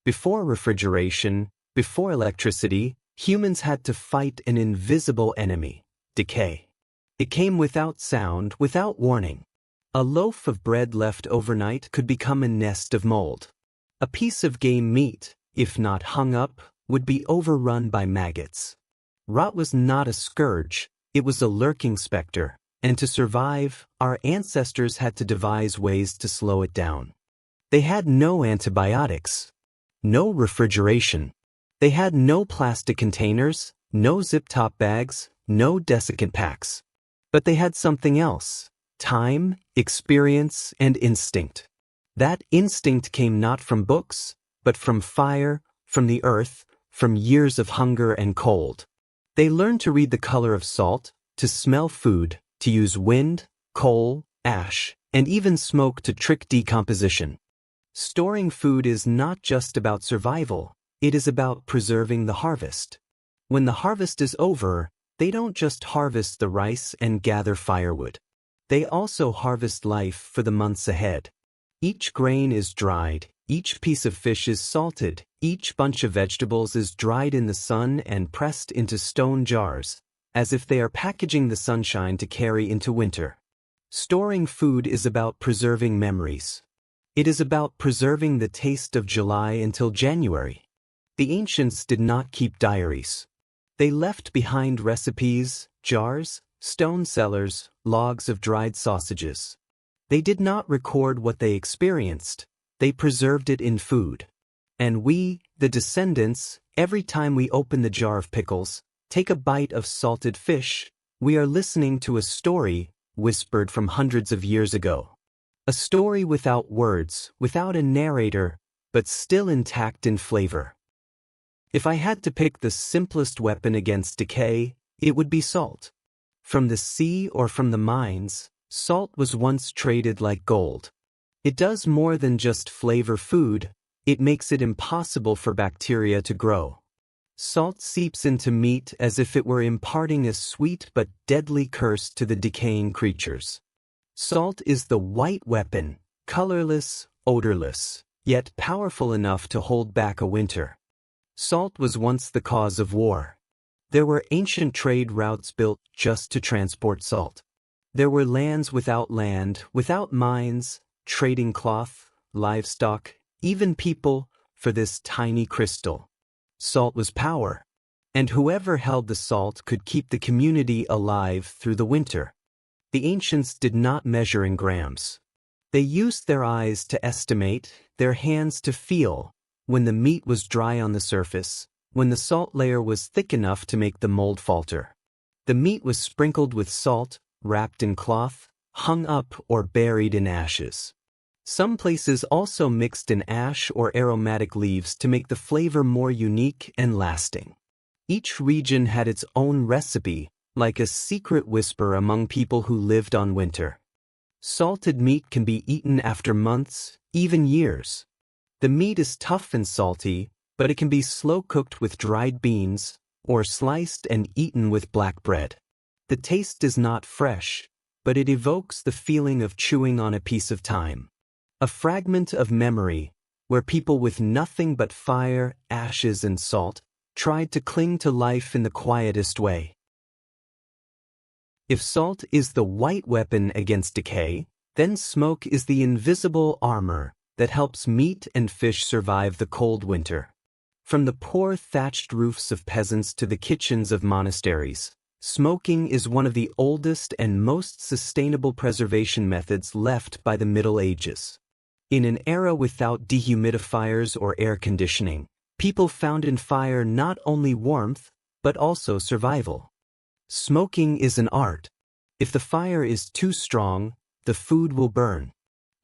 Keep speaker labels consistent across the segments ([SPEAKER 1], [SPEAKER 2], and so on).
[SPEAKER 1] Before refrigeration, before electricity, humans had to fight an invisible enemy, decay. It came without sound, without warning. A loaf of bread left overnight could become a nest of mold. A piece of game meat, if not hung up, would be overrun by maggots. Rot was not a scourge, it was a lurking specter, and to survive, our ancestors had to devise ways to slow it down. They had no antibiotics, no refrigeration. They had no plastic containers, no zip-top bags, no desiccant packs. But they had something else: time, experience, and instinct. That instinct came not from books, but from fire, from the earth, from years of hunger and cold. They learned to read the color of salt, to smell food, to use wind, coal, ash, and even smoke to trick decomposition. Storing food is not just about survival, it is about preserving the harvest. When the harvest is over, they don't just harvest the rice and gather firewood. They also harvest life for the months ahead. Each grain is dried, each piece of fish is salted, each bunch of vegetables is dried in the sun and pressed into stone jars, as if they are packaging the sunshine to carry into winter. Storing food is about preserving memories. It is about preserving the taste of July until January. The ancients did not keep diaries. They left behind recipes, jars, stone cellars, logs of dried sausages. They did not record what they experienced, they preserved it in food. And we, the descendants, every time we open the jar of pickles, take a bite of salted fish, we are listening to a story whispered from hundreds of years ago. A story without words, without a narrator, but still intact in flavor. If I had to pick the simplest weapon against decay, it would be salt. From the sea or from the mines, salt was once traded like gold. It does more than just flavor food, it makes it impossible for bacteria to grow. Salt seeps into meat as if it were imparting a sweet but deadly curse to the decaying creatures. Salt is the white weapon, colorless, odorless, yet powerful enough to hold back a winter. Salt was once the cause of war. There were ancient trade routes built just to transport salt. There were lands without land, without mines, trading cloth, livestock, even people, for this tiny crystal. Salt was power, and whoever held the salt could keep the community alive through the winter. The ancients did not measure in grams. They used their eyes to estimate, their hands to feel, when the meat was dry on the surface, when the salt layer was thick enough to make the mold falter. The meat was sprinkled with salt, wrapped in cloth, hung up or buried in ashes. Some places also mixed in ash or aromatic leaves to make the flavor more unique and lasting. Each region had its own recipe, like a secret whisper among people who lived on winter. Salted meat can be eaten after months, even years. The meat is tough and salty, but it can be slow-cooked with dried beans, or sliced and eaten with black bread. The taste is not fresh, but it evokes the feeling of chewing on a piece of time. A fragment of memory, where people with nothing but fire, ashes, and salt tried to cling to life in the quietest way. If salt is the white weapon against decay, then smoke is the invisible armor that helps meat and fish survive the cold winter. From the poor thatched roofs of peasants to the kitchens of monasteries, smoking is one of the oldest and most sustainable preservation methods left by the Middle Ages. In an era without dehumidifiers or air conditioning, people found in fire not only warmth, but also survival. Smoking is an art. If the fire is too strong, the food will burn.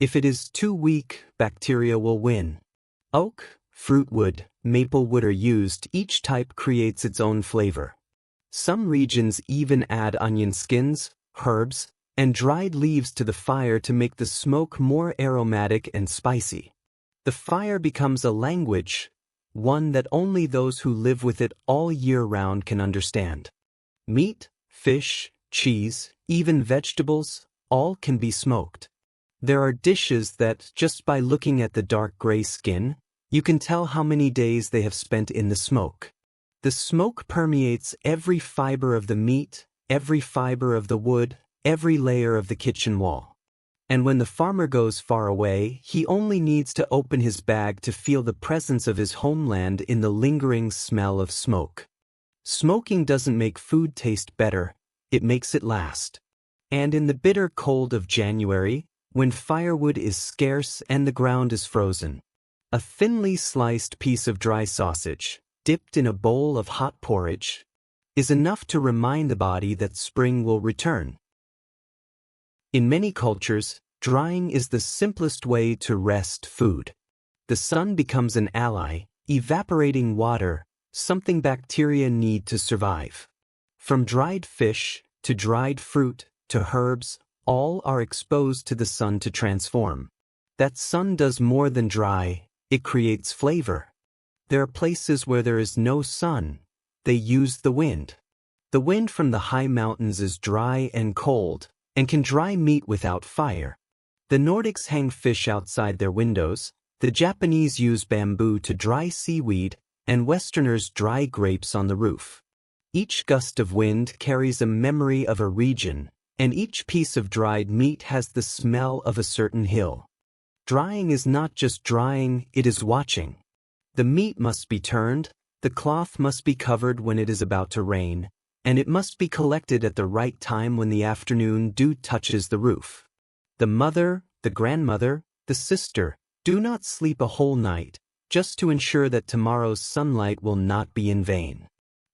[SPEAKER 1] If it is too weak, bacteria will win. Oak, fruit wood, maple wood are used, each type creates its own flavor. Some regions even add onion skins, herbs, and dried leaves to the fire to make the smoke more aromatic and spicy. The fire becomes a language, one that only those who live with it all year round can understand. Meat, fish, cheese, even vegetables, all can be smoked. There are dishes that, just by looking at the dark gray skin, You can tell how many days they have spent in the smoke. The smoke permeates every fiber of the meat, every fiber of the wood, every layer of the kitchen wall. And when the farmer goes far away, he only needs to open his bag to feel the presence of his homeland in the lingering smell of smoke. Smoking doesn't make food taste better, it makes it last. And in the bitter cold of January, when firewood is scarce and the ground is frozen, a thinly sliced piece of dry sausage, dipped in a bowl of hot porridge, is enough to remind the body that spring will return. In many cultures, drying is the simplest way to rest food. The sun becomes an ally, evaporating water, something bacteria need to survive. From dried fish, to dried fruit, to herbs, all are exposed to the sun to transform. That sun does more than dry, it creates flavor. There are places where there is no sun. They use the wind. The wind from the high mountains is dry and cold, and can dry meat without fire. The Nordics hang fish outside their windows, the Japanese use bamboo to dry seaweed, and Westerners dry grapes on the roof. Each gust of wind carries a memory of a region, and each piece of dried meat has the smell of a certain hill. Drying is not just drying, it is watching. The meat must be turned, the cloth must be covered when it is about to rain, and it must be collected at the right time when the afternoon dew touches the roof. The mother, the grandmother, the sister, do not sleep a whole night, just to ensure that tomorrow's sunlight will not be in vain.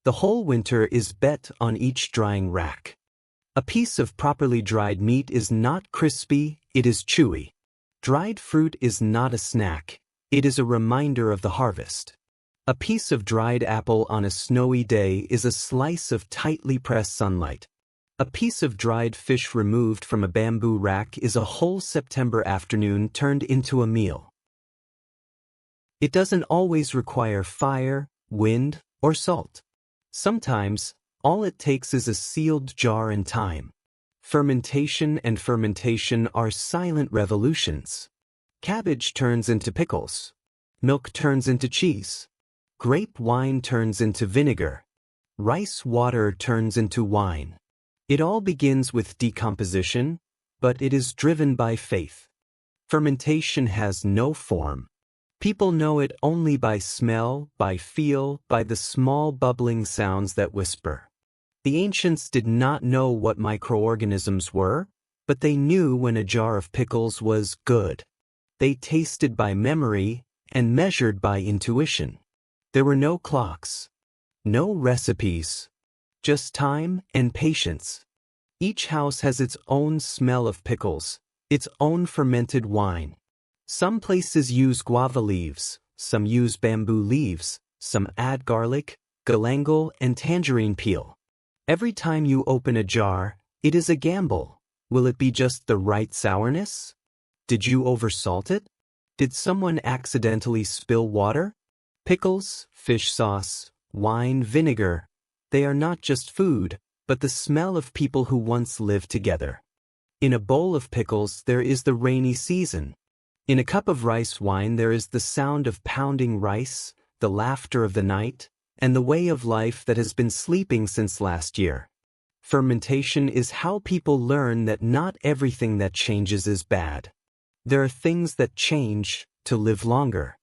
[SPEAKER 1] The whole winter is bet on each drying rack. A piece of properly dried meat is not crispy, it is chewy. Dried fruit is not a snack, it is a reminder of the harvest. A piece of dried apple on a snowy day is a slice of tightly pressed sunlight. A piece of dried fish removed from a bamboo rack is a whole September afternoon turned into a meal. It doesn't always require fire, wind, or salt. Sometimes, all it takes is a sealed jar and time. Fermentation and fermentation are silent revolutions. Cabbage turns into pickles. Milk turns into cheese. Grape wine turns into vinegar. Rice water turns into wine. It all begins with decomposition, but it is driven by faith. Fermentation has no form. People know it only by smell, by feel, by the small bubbling sounds that whisper. The ancients did not know what microorganisms were, but they knew when a jar of pickles was good. They tasted by memory and measured by intuition. There were no clocks, no recipes, just time and patience. Each house has its own smell of pickles, its own fermented wine. Some places use guava leaves, some use bamboo leaves, some add garlic, galangal, and tangerine peel. Every time you open a jar, it is a gamble. Will it be just the right sourness? Did you oversalt it? Did someone accidentally spill water? Pickles, fish sauce, wine, vinegar, they are not just food, but the smell of people who once lived together. In a bowl of pickles there is the rainy season. In a cup of rice wine there is the sound of pounding rice, the laughter of the night, and the way of life that has been sleeping since last year. Fermentation is how people learn that not everything that changes is bad. There are things that change to live longer.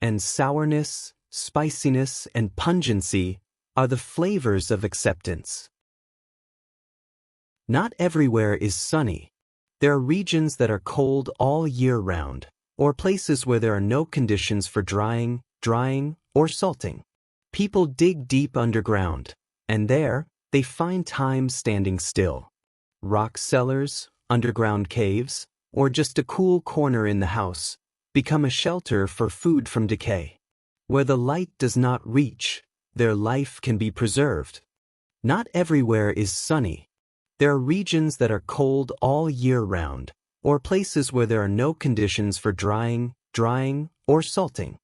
[SPEAKER 1] And sourness, spiciness, and pungency are the flavors of acceptance. Not everywhere is sunny. There are regions that are cold all year round, or places where there are no conditions for drying, or salting. People dig deep underground, and there, they find time standing still. Rock cellars, underground caves, or just a cool corner in the house, become a shelter for food from decay. Where the light does not reach, their life can be preserved. Not everywhere is sunny. There are regions that are cold all year round, or places where there are no conditions for drying, or salting.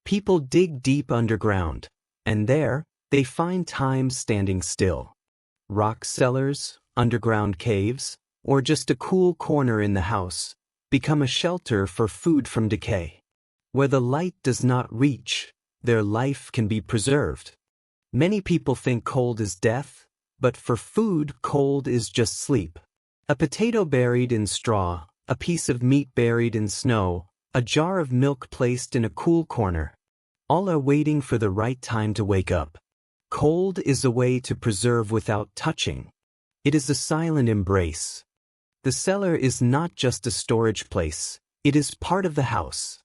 [SPEAKER 1] People dig deep underground, and there, they find time standing still. Rock cellars, underground caves, or just a cool corner in the house, become a shelter for food from decay. Where the light does not reach, their life can be preserved. Many people think cold is death, but for food, cold is just sleep. A potato buried in straw, a piece of meat buried in snow, a jar of milk placed in a cool corner. All are waiting for the right time to wake up. Cold is a way to preserve without touching. It is a silent embrace. The cellar is not just a storage place, it is part of the house.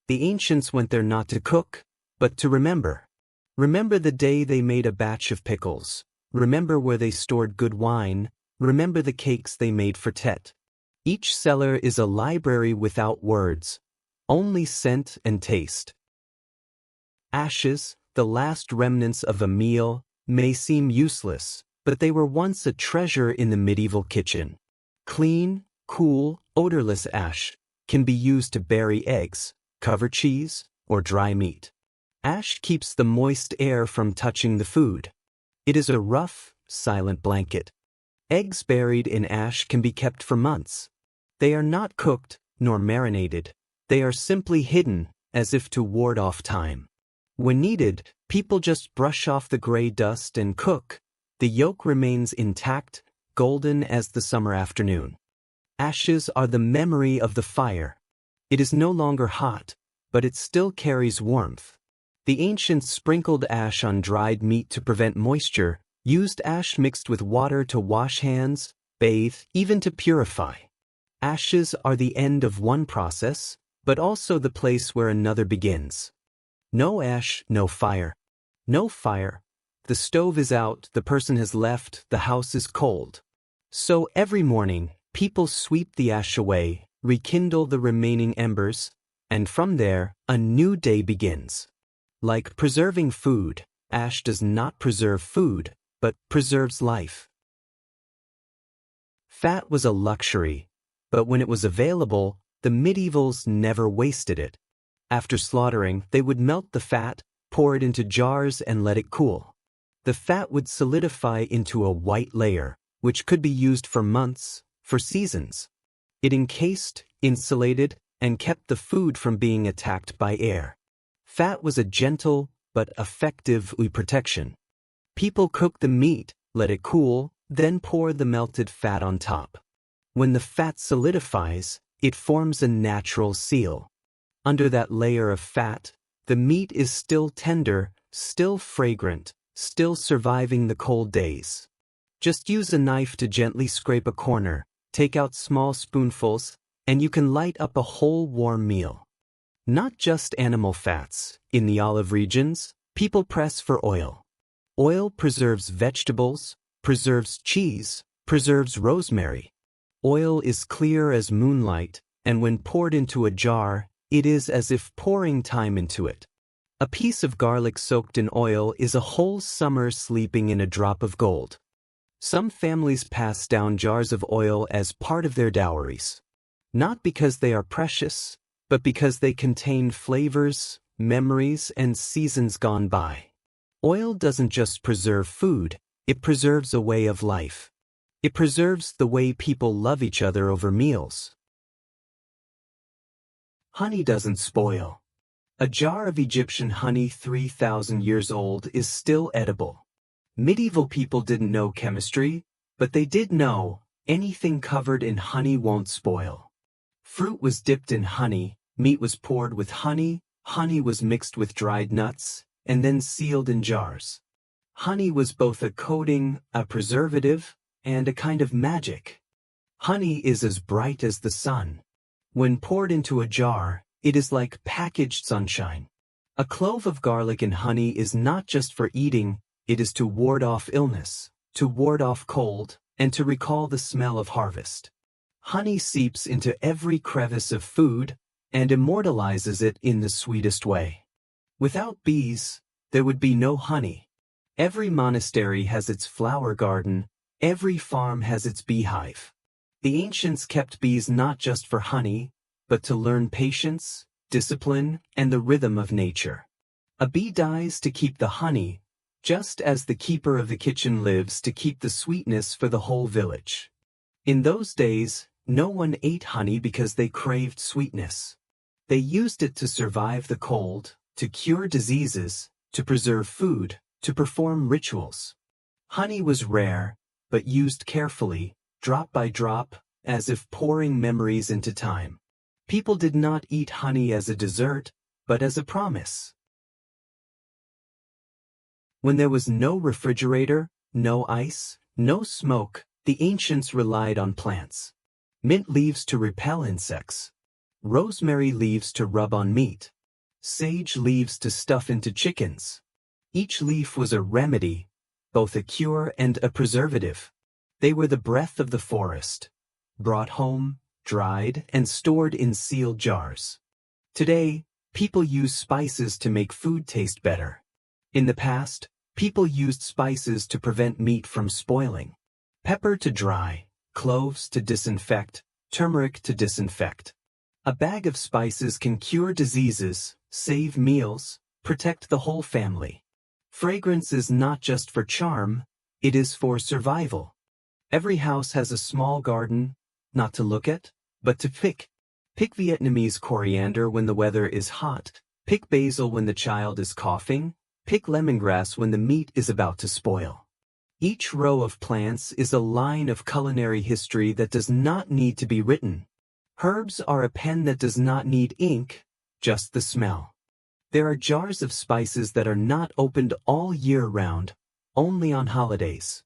[SPEAKER 1] The ancients went there not to cook, but to remember. Remember the day they made a batch of pickles. Remember where they stored good wine. Remember the cakes they made for Tet. Each cellar is a library without words, only scent and taste. Ashes, the last remnants of a meal, may seem useless, but they were once a treasure in the medieval kitchen. Clean, cool, odorless ash can be used to bury eggs, cover cheese, or dry meat. Ash keeps the moist air from touching the food. It is a rough, silent blanket. Eggs buried in ash can be kept for months. They are not cooked, nor marinated. They are simply hidden, as if to ward off time. When needed, people just brush off the gray dust and cook. The yolk remains intact, golden as the summer afternoon. Ashes are the memory of the fire. It is no longer hot, but it still carries warmth. The ancients sprinkled ash on dried meat to prevent moisture, used ash mixed with water to wash hands, bathe, even to purify. Ashes are the end of one process, but also the place where another begins. No ash, no fire. No fire. The stove is out, the person has left, the house is cold. So every morning, people sweep the ash away, rekindle the remaining embers, and from there, a new day begins. Like preserving food, ash does not preserve food, but preserves life. Fat was a luxury, but when it was available, the medievals never wasted it. After slaughtering, they would melt the fat, pour it into jars and let it cool. The fat would solidify into a white layer, which could be used for months, for seasons. It encased, insulated, and kept the food from being attacked by air. Fat was a gentle, but effective protection. People cooked the meat, let it cool, then pour the melted fat on top. When the fat solidifies, it forms a natural seal. Under that layer of fat, the meat is still tender, still fragrant, still surviving the cold days. Just use a knife to gently scrape a corner, take out small spoonfuls, and you can light up a whole warm meal. Not just animal fats. In the olive regions, people press for oil. Oil preserves vegetables, preserves cheese, preserves rosemary. Oil is clear as moonlight, and when poured into a jar, it is as if pouring time into it. A piece of garlic soaked in oil is a whole summer sleeping in a drop of gold. Some families pass down jars of oil as part of their dowries. Not because they are precious, but because they contain flavors, memories, and seasons gone by. Oil doesn't just preserve food, it preserves a way of life. It preserves the way people love each other over meals. Honey doesn't spoil. A jar of Egyptian honey 3,000 years old is still edible. Medieval people didn't know chemistry, but they did know anything covered in honey won't spoil. Fruit was dipped in honey, meat was poured with honey, honey was mixed with dried nuts, and then sealed in jars. Honey was both a coating, a preservative, and a kind of magic. Honey is as bright as the sun. When poured into a jar, it is like packaged sunshine. A clove of garlic in honey is not just for eating, it is to ward off illness, to ward off cold, and to recall the smell of harvest. Honey seeps into every crevice of food and immortalizes it in the sweetest way. Without bees, there would be no honey. Every monastery has its flower garden, every farm has its beehive. The ancients kept bees not just for honey, but to learn patience, discipline, and the rhythm of nature. A bee dies to keep the honey, just as the keeper of the kitchen lives to keep the sweetness for the whole village. In those days, no one ate honey because they craved sweetness. They used it to survive the cold, to cure diseases, to preserve food, to perform rituals. Honey was rare, but used carefully, drop by drop, as if pouring memories into time. People did not eat honey as a dessert, but as a promise. When there was no refrigerator, no ice, no smoke, the ancients relied on plants. Mint leaves to repel insects. Rosemary leaves to rub on meat. Sage leaves to stuff into chickens. Each leaf was a remedy, both a cure and a preservative. They were the breath of the forest, brought home, dried, and stored in sealed jars. Today, people use spices to make food taste better. In the past, people used spices to prevent meat from spoiling. Pepper to dry, cloves to disinfect, turmeric to disinfect. A bag of spices can cure diseases, save meals, protect the whole family. Fragrance is not just for charm, it is for survival. Every house has a small garden, not to look at, but to pick. Pick Vietnamese coriander when the weather is hot, pick basil when the child is coughing, pick lemongrass when the meat is about to spoil. Each row of plants is a line of culinary history that does not need to be written. Herbs are a pen that does not need ink, just the smell. There are jars of spices that are not opened all year round, only on holidays.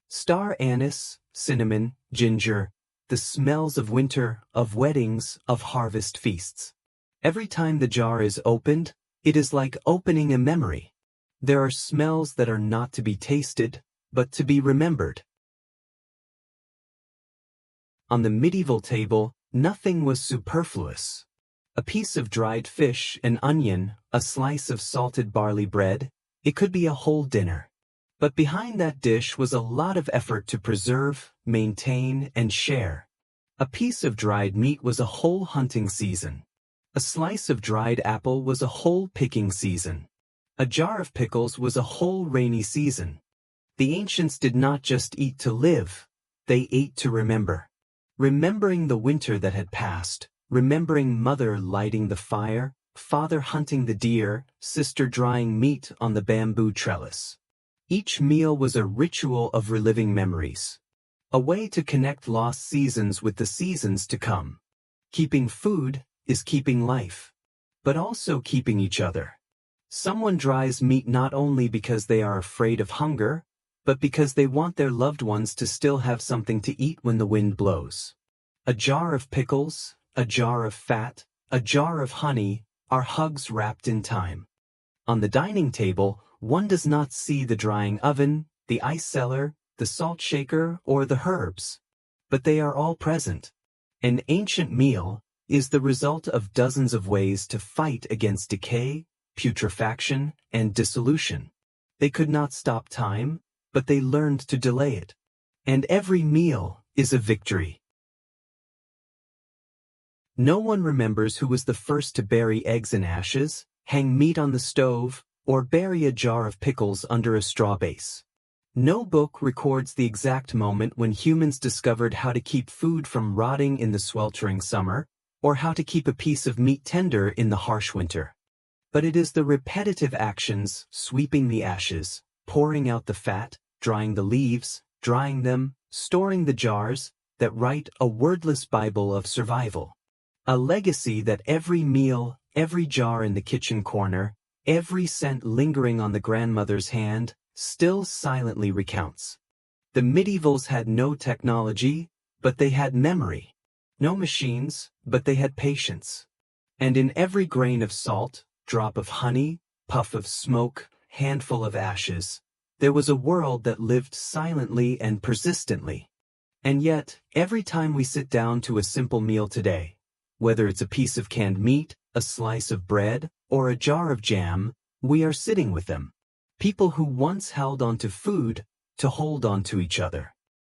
[SPEAKER 1] Star anise, cinnamon, ginger, the smells of winter, of weddings, of harvest feasts. Every time the jar is opened, it is like opening a memory. There are smells that are not to be tasted, but to be remembered. On the medieval table, nothing was superfluous. A piece of dried fish, an onion, a slice of salted barley bread, it could be a whole dinner. But behind that dish was a lot of effort to preserve, maintain, and share. A piece of dried meat was a whole hunting season. A slice of dried apple was a whole picking season. A jar of pickles was a whole rainy season. The ancients did not just eat to live, they ate to remember. Remembering the winter that had passed, remembering mother lighting the fire, father hunting the deer, sister drying meat on the bamboo trellis. Each meal was a ritual of reliving memories. A way to connect lost seasons with the seasons to come. Keeping food is keeping life, but also keeping each other. Someone dries meat not only because they are afraid of hunger, but because they want their loved ones to still have something to eat when the wind blows. A jar of pickles, a jar of fat, a jar of honey, are hugs wrapped in time. On the dining table, one does not see the drying oven, the ice cellar, the salt shaker, or the herbs. But they are all present. An ancient meal is the result of dozens of ways to fight against decay, putrefaction, and dissolution. They could not stop time, but they learned to delay it. And every meal is a victory. No one remembers who was the first to bury eggs in ashes, hang meat on the stove, or bury a jar of pickles under a straw base. No book records the exact moment when humans discovered how to keep food from rotting in the sweltering summer, or how to keep a piece of meat tender in the harsh winter. But it is the repetitive actions, sweeping the ashes, pouring out the fat, drying the leaves, drying them, storing the jars, that write a wordless Bible of survival. A legacy that every meal, every jar in the kitchen corner, every scent lingering on the grandmother's hand, still silently recounts. The medievals had no technology, but they had memory. No machines, but they had patience. And in every grain of salt, drop of honey, puff of smoke, handful of ashes, there was a world that lived silently and persistently. And yet, every time we sit down to a simple meal today, whether it's a piece of canned meat, a slice of bread, or a jar of jam, we are sitting with them. People who once held on to food to hold on to each other.